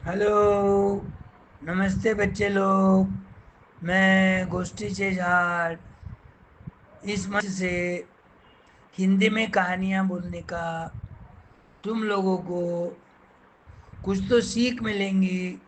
Hello. नमस्ते बच्चे लोग। मैं गोष्ठी से झाड़ इस मंच से हिंदी में कहानियाँ बोलने का तुम लोगों को कुछ तो सीख मिलेंगी,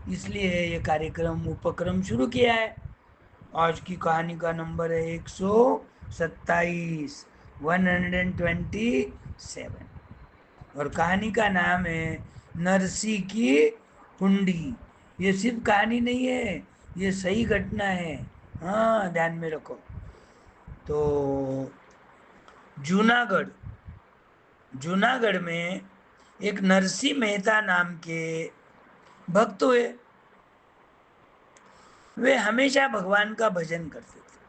इसलिए ये कार्यक्रम उपक्रम शुरू किया है। आज की कहानी का नंबर है 127, 127। और कहानी का नाम है नरसी की हुंडी। ये सिर्फ कहानी नहीं है, ये सही घटना है। हाँ, ध्यान में रखो। तो जूनागढ़ जूनागढ़ में एक नरसी मेहता नाम के भक्त हुए। वे हमेशा भगवान का भजन करते थे,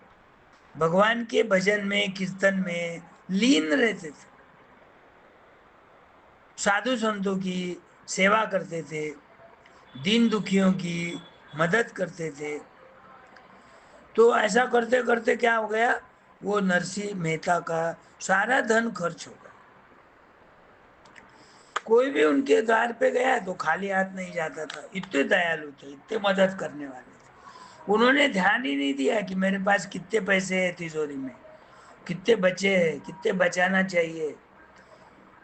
भगवान के भजन में, कीर्तन में लीन रहते थे, साधु संतों की सेवा करते थे, दीन दुखियों की मदद करते थे। तो ऐसा करते करते क्या हो गया, वो नरसिंह मेहता का सारा धन खर्च हो गया। कोई भी उनके द्वार पे गया तो खाली हाथ नहीं जाता था। इतने दयालु थे, इतने मदद करने वाले थे। उन्होंने ध्यान ही नहीं दिया कि मेरे पास कितने पैसे हैं तिजोरी में, कितने बचे हैं, कितने बचाना चाहिए।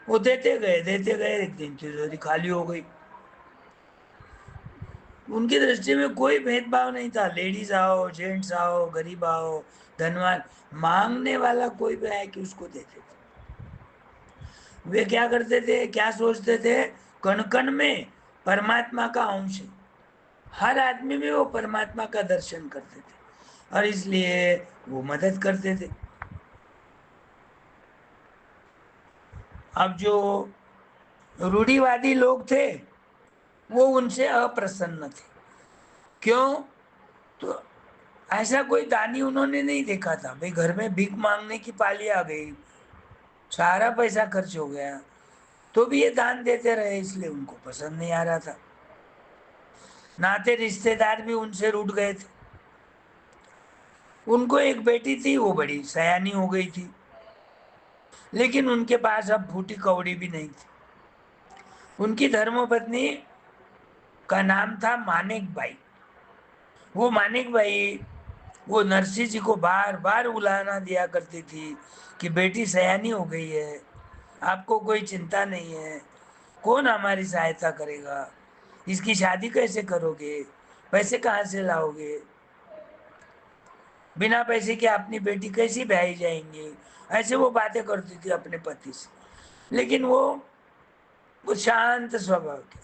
वो देते गए, एक दिन तिजोरी खाली हो गई। उनकी दृष्टि में कोई भेदभाव नहीं था, लेडीज आओ, जेंट्स आओ, गरीब आओ, धनवान, मांगने वाला कोई भी आए कि उसको देते थे। वे क्या करते थे, क्या सोचते थे, कण कण में परमात्मा का अंश है। हर आदमी में वो परमात्मा का दर्शन करते थे, और इसलिए वो मदद करते थे। अब जो रूढ़िवादी लोग थे वो उनसे अप्रसन्न थे। क्यों? तो ऐसा कोई दानी उन्होंने नहीं देखा था। भाई, घर में भीख मांगने की पाली आ गई, सारा पैसा खर्च हो गया, तो भी ये दान देते रहे, इसलिए उनको पसंद नहीं आ रहा था। नाते रिश्तेदार भी उनसे रूठ गए थे। उनको एक बेटी थी, वो बड़ी सयानी हो गई थी, लेकिन उनके पास अब फूटी कौड़ी भी नहीं थी। उनकी धर्मपत्नी का नाम था मानिक बाई। वो मानिक बाई वो नरसिंह जी को बार बार उलाहना दिया करती थी कि बेटी सयानी हो गई है, आपको कोई चिंता नहीं है, कौन हमारी सहायता करेगा, इसकी शादी कैसे करोगे, पैसे कहाँ से लाओगे, बिना पैसे के अपनी बेटी कैसी ब्याही जाएंगी। ऐसे वो बातें करती थी अपने पति से। लेकिन वो शांत स्वभाव के थे,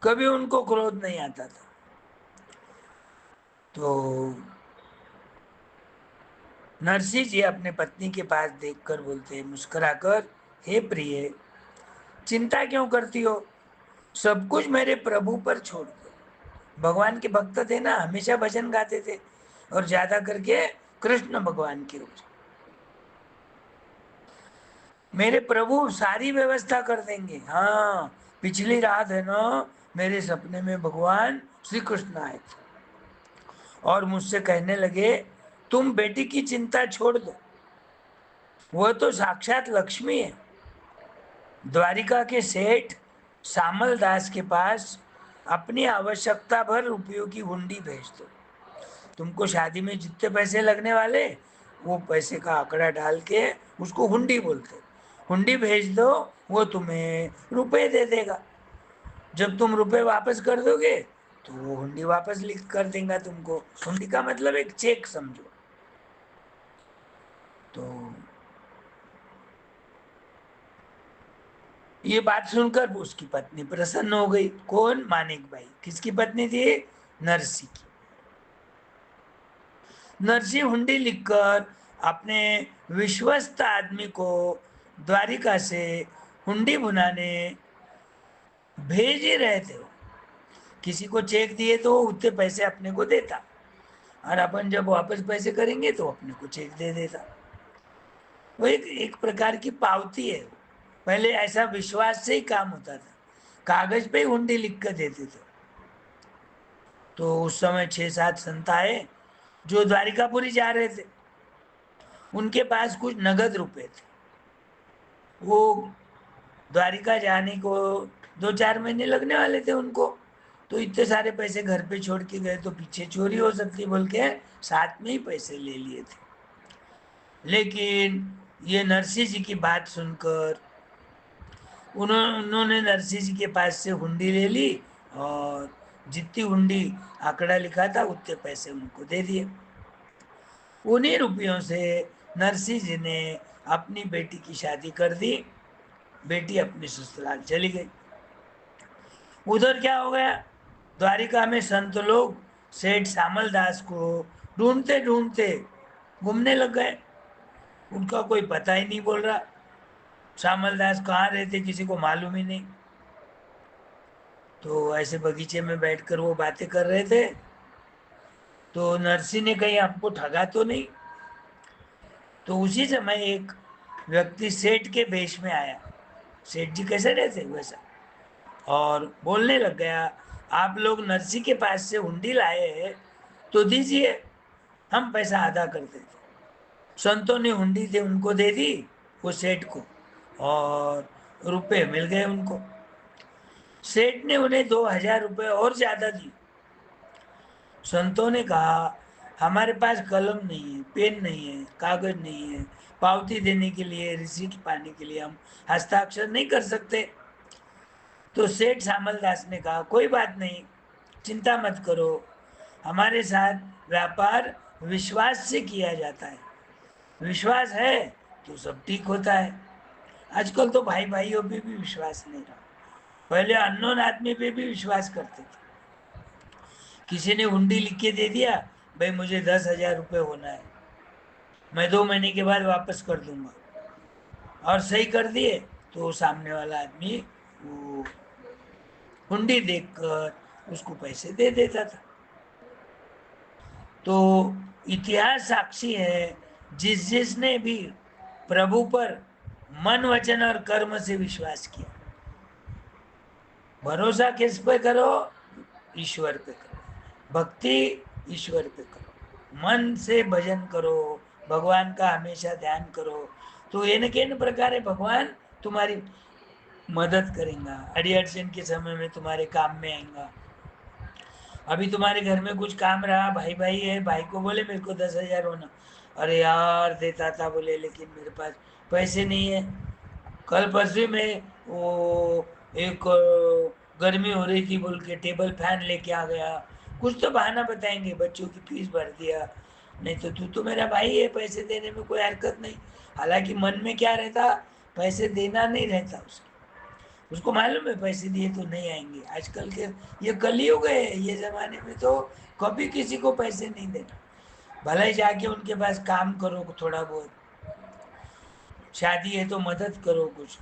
कभी उनको क्रोध नहीं आता था। तो नरसिंह जी अपने पत्नी के पास देखकर बोलते मुस्कुराकर, हे प्रिय, चिंता क्यों करती हो, सब कुछ मेरे प्रभु पर छोड़ दो। भगवान के भक्त थे ना, हमेशा भजन गाते थे, और ज्यादा करके कृष्ण भगवान के रोज। मेरे प्रभु सारी व्यवस्था कर देंगे। हाँ, पिछली रात है ना, मेरे सपने में भगवान श्री कृष्ण आए थे और मुझसे कहने लगे, तुम बेटी की चिंता छोड़ दो, वह तो साक्षात लक्ष्मी है। द्वारिका के सेठ सामल दास के पास अपनी आवश्यकता भर रुपयों की हुंडी भेज दो। तुमको शादी में जितने पैसे लगने वाले, वो पैसे का आंकड़ा डाल के, उसको हुंडी बोलते, हुंडी भेज दो, वो तुम्हें रुपए दे देगा। जब तुम रुपए वापस कर दोगे तो वो हुंडी वापस लिख कर देगा तुमको। हुंडी का मतलब एक चेक समझो। तो ये बात सुनकर उसकी पत्नी प्रसन्न हो गई। कौन? मानिक भाई। किसकी पत्नी थी? नरसी की। नरसी हुंडी लिखकर अपने विश्वस्त आदमी को द्वारिका से हुंडी भुनाने भेज ही रहे थे। वो किसी को चेक दिए तो वो उतने पैसे अपने को देता, और अपन जब वापस पैसे करेंगे तो अपने को चेक दे देता। वो एक प्रकार की पावती है। पहले ऐसा विश्वास से ही काम होता था, कागज पे ही हुंडी लिख कर देते थे। तो उस समय 6-7 संत आए जो द्वारिकापुरी जा रहे थे। उनके पास कुछ नगद रुपए थे। वो द्वारिका जाने को 2-4 महीने लगने वाले थे उनको। तो इतने सारे पैसे घर पे छोड़ के गए तो पीछे चोरी हो सकती बोल के साथ में ही पैसे ले लिए थे। लेकिन ये नरसिंह जी की बात सुनकर उन्होंने नरसिंह जी के पास से हुंडी ले ली और जितनी हुंडी आंकड़ा लिखा था उतने पैसे उनको दे दिए। उन्हीं रुपयों से नरसिंह जी ने अपनी बेटी की शादी कर दी। बेटी अपनी ससुराल चली गई। उधर क्या हो गया, द्वारिका में संत लोग सेठ श्यामल दास को ढूंढते ढूंढते घूमने लग गए। उनका कोई पता ही नहीं बोल रहा, श्यामल दास कहाँ रहते किसी को मालूम ही नहीं। तो ऐसे बगीचे में बैठकर वो बातें कर रहे थे, तो नरसिंह ने कहीं हमको ठगा तो नहीं। तो उसी समय एक व्यक्ति सेठ के भेष में आया, सेठ जी कैसे रहते वैसा, और बोलने लग गया, आप लोग नरसिंह के पास से हुंडी लाए हैं तो दीजिए, हम पैसा अदा कर देते। संतों ने हुंडी थे उनको दे दी, वो सेठ को, और रुपए मिल गए उनको। सेठ ने उन्हें 2,000 रुपये और ज्यादा दिए। संतों ने कहा, हमारे पास कलम नहीं है, पेन नहीं है, कागज नहीं है, पावती देने के लिए, रिसीट पाने के लिए हम हस्ताक्षर नहीं कर सकते। तो सेठ श्यामल दास ने कहा, कोई बात नहीं, चिंता मत करो, हमारे साथ व्यापार विश्वास से किया जाता है, विश्वास है तो सब ठीक होता है। आजकल तो भाई भाइयों पे भी विश्वास नहीं रहा, पहले अननोन आदमी पे भी विश्वास करते थे। किसी ने हुंडी लिख के दे दिया, भाई मुझे 10,000 रुपये होना है, मैं 2 महीने के बाद वापस कर दूंगा, और सही कर दिए, तो सामने वाला आदमी वो हुंडी देखकर उसको पैसे दे देता था। तो इतिहास साक्षी है, जिसने भी प्रभु पर मन वचन और कर्म से विश्वास किया, भरोसा किस पे करो, ईश्वर पे करो, भक्ति ईश्वर पे करो, मन से भजन करो, भगवान का हमेशा ध्यान करो, तो इन के इन प्रकार भगवान तुम्हारी मदद करेगा, अड़ी अड़चन के समय में तुम्हारे काम में आएगा। अभी तुम्हारे घर में कुछ काम रहा, भाई भाई है, भाई को बोले मेरे को 10,000 होना, अरे यार देता था बोले, लेकिन मेरे पास पैसे नहीं है। कल परसों में वो एक गर्मी हो रही थी बोल के टेबल फैन लेके आ गया, कुछ तो बहाना बताएंगे, बच्चों की फीस भर दिया, नहीं तो तू तो मेरा भाई है, पैसे देने में कोई हरकत नहीं। हालांकि मन में क्या रहता, पैसे देना नहीं रहता उसको, उसको मालूम है पैसे दिए तो नहीं आएंगे। आजकल के ये कलयुग है, ये जमाने में तो कभी किसी को पैसे नहीं देना, भले ही जाके उनके पास काम करो थोड़ा बहुत, शादी है तो मदद करो कुछ,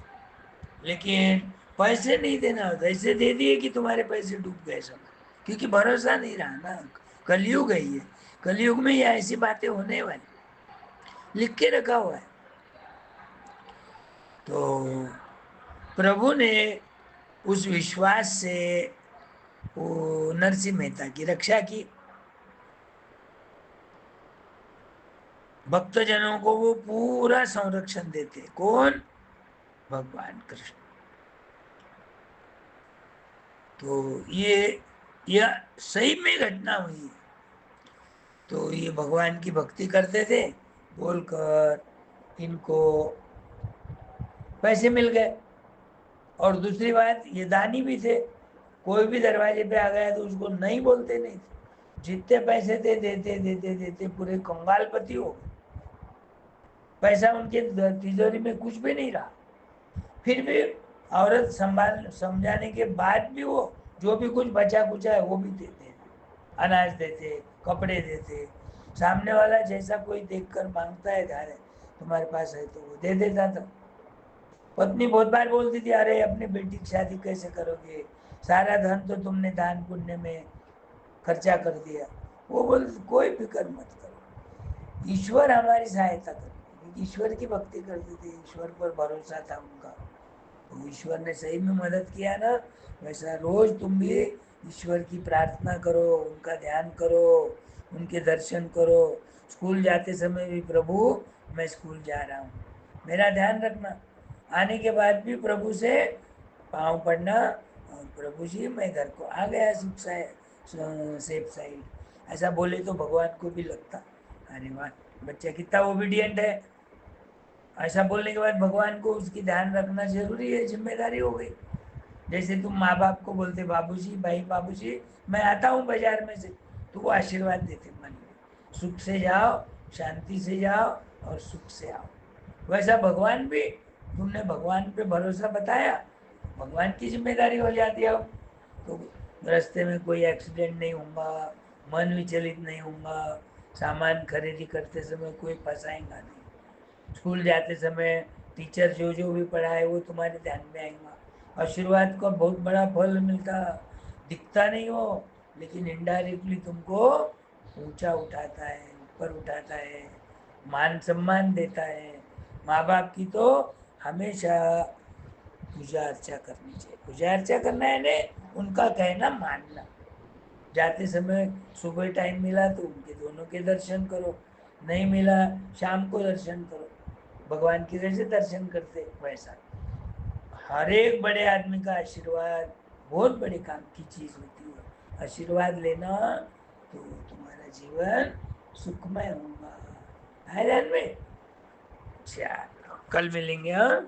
लेकिन पैसे नहीं देना होता। ऐसे दे दिए कि तुम्हारे पैसे डूब गए सब, क्योंकि भरोसा नहीं रहा ना। कलयुग है ये, कलयुग में ये ऐसी बातें होने वाली, लिख के रखा हुआ है। तो प्रभु ने उस विश्वास से वो नरसिंह मेहता की रक्षा की, भक्तजनों को वो पूरा संरक्षण देते। कौन? भगवान कृष्ण। तो ये सही में घटना हुई है। तो ये भगवान की भक्ति करते थे बोलकर इनको पैसे मिल गए। और दूसरी बात, ये दानी भी थे, कोई भी दरवाजे पे आ गया तो उसको नहीं बोलते नहीं थे, जितने पैसे थे देते देते देते पूरे कंगालपति हो गए, पैसा उनके तिजोरी में कुछ भी नहीं रहा। फिर भी औरत संभाल समझाने के बाद भी वो जो भी कुछ बचा कुचा है वो भी देते, अनाज देते, कपड़े देते। सामने वाला जैसा कोई देखकर मांगता है धारे तुम्हारे पास है तो वो दे देता था। पत्नी बहुत बार बोलती थी, अरे अपनी बेटी की शादी कैसे करोगे, सारा धन तो तुमने दान पुण्य में खर्चा कर दिया। वो बोल, कोई फिक्र मत करो, ईश्वर हमारी सहायता करेगा। ईश्वर की भक्ति करते थे, ईश्वर पर भरोसा था उनका, तो ईश्वर ने सही में मदद किया ना। वैसा रोज तुम भी ईश्वर की प्रार्थना करो, उनका ध्यान करो, उनके दर्शन करो। स्कूल जाते समय भी, प्रभु मैं स्कूल जा रहा हूँ, मेरा ध्यान रखना। आने के बाद भी प्रभु से पाँव पड़ना, प्रभु जी मैं घर को आ गया सेफ साइड, ऐसा बोले तो भगवान को भी लगता अरे वाह बच्चा कितना ओबीडियंट है। ऐसा बोलने के बाद भगवान को उसकी ध्यान रखना जरूरी है, जिम्मेदारी हो गई। जैसे तुम माँ बाप को बोलते बाबूजी भाई बाबूजी मैं आता हूँ बाजार में से, तो वो आशीर्वाद देते मन में, सुख से जाओ शांति से जाओ और सुख से आओ। वैसा भगवान भी, तुमने भगवान पे भरोसा बताया, भगवान की जिम्मेदारी हो जाती है अब। तो रास्ते में कोई एक्सीडेंट नहीं होगा, मन विचलित नहीं होगा, सामान खरीदी करते समय कोई फंसाएगा नहीं, स्कूल जाते समय टीचर जो जो भी पढ़ाए वो तुम्हारे ध्यान में आएगा। आशीर्वाद का बहुत बड़ा फल मिलता, दिखता नहीं हो लेकिन इनडायरेक्टली तुमको ऊंचा उठाता है, ऊपर उठाता है, मान सम्मान देता है। माँ बाप की तो हमेशा पूजा अर्चा करनी चाहिए। पूजा अर्चा करना है ने उनका कहना मानना। जाते समय सुबह टाइम मिला तो उनके दोनों के दर्शन करो, नहीं मिला शाम को दर्शन करो, भगवान की जैसे दर्शन करते वैसा। हर एक बड़े आदमी का आशीर्वाद बहुत बड़े काम की चीज होती है। आशीर्वाद लेना तो तुम्हारा जीवन सुखमय होगा। है ध्यान में? चलो कल मिलेंगे हाँ।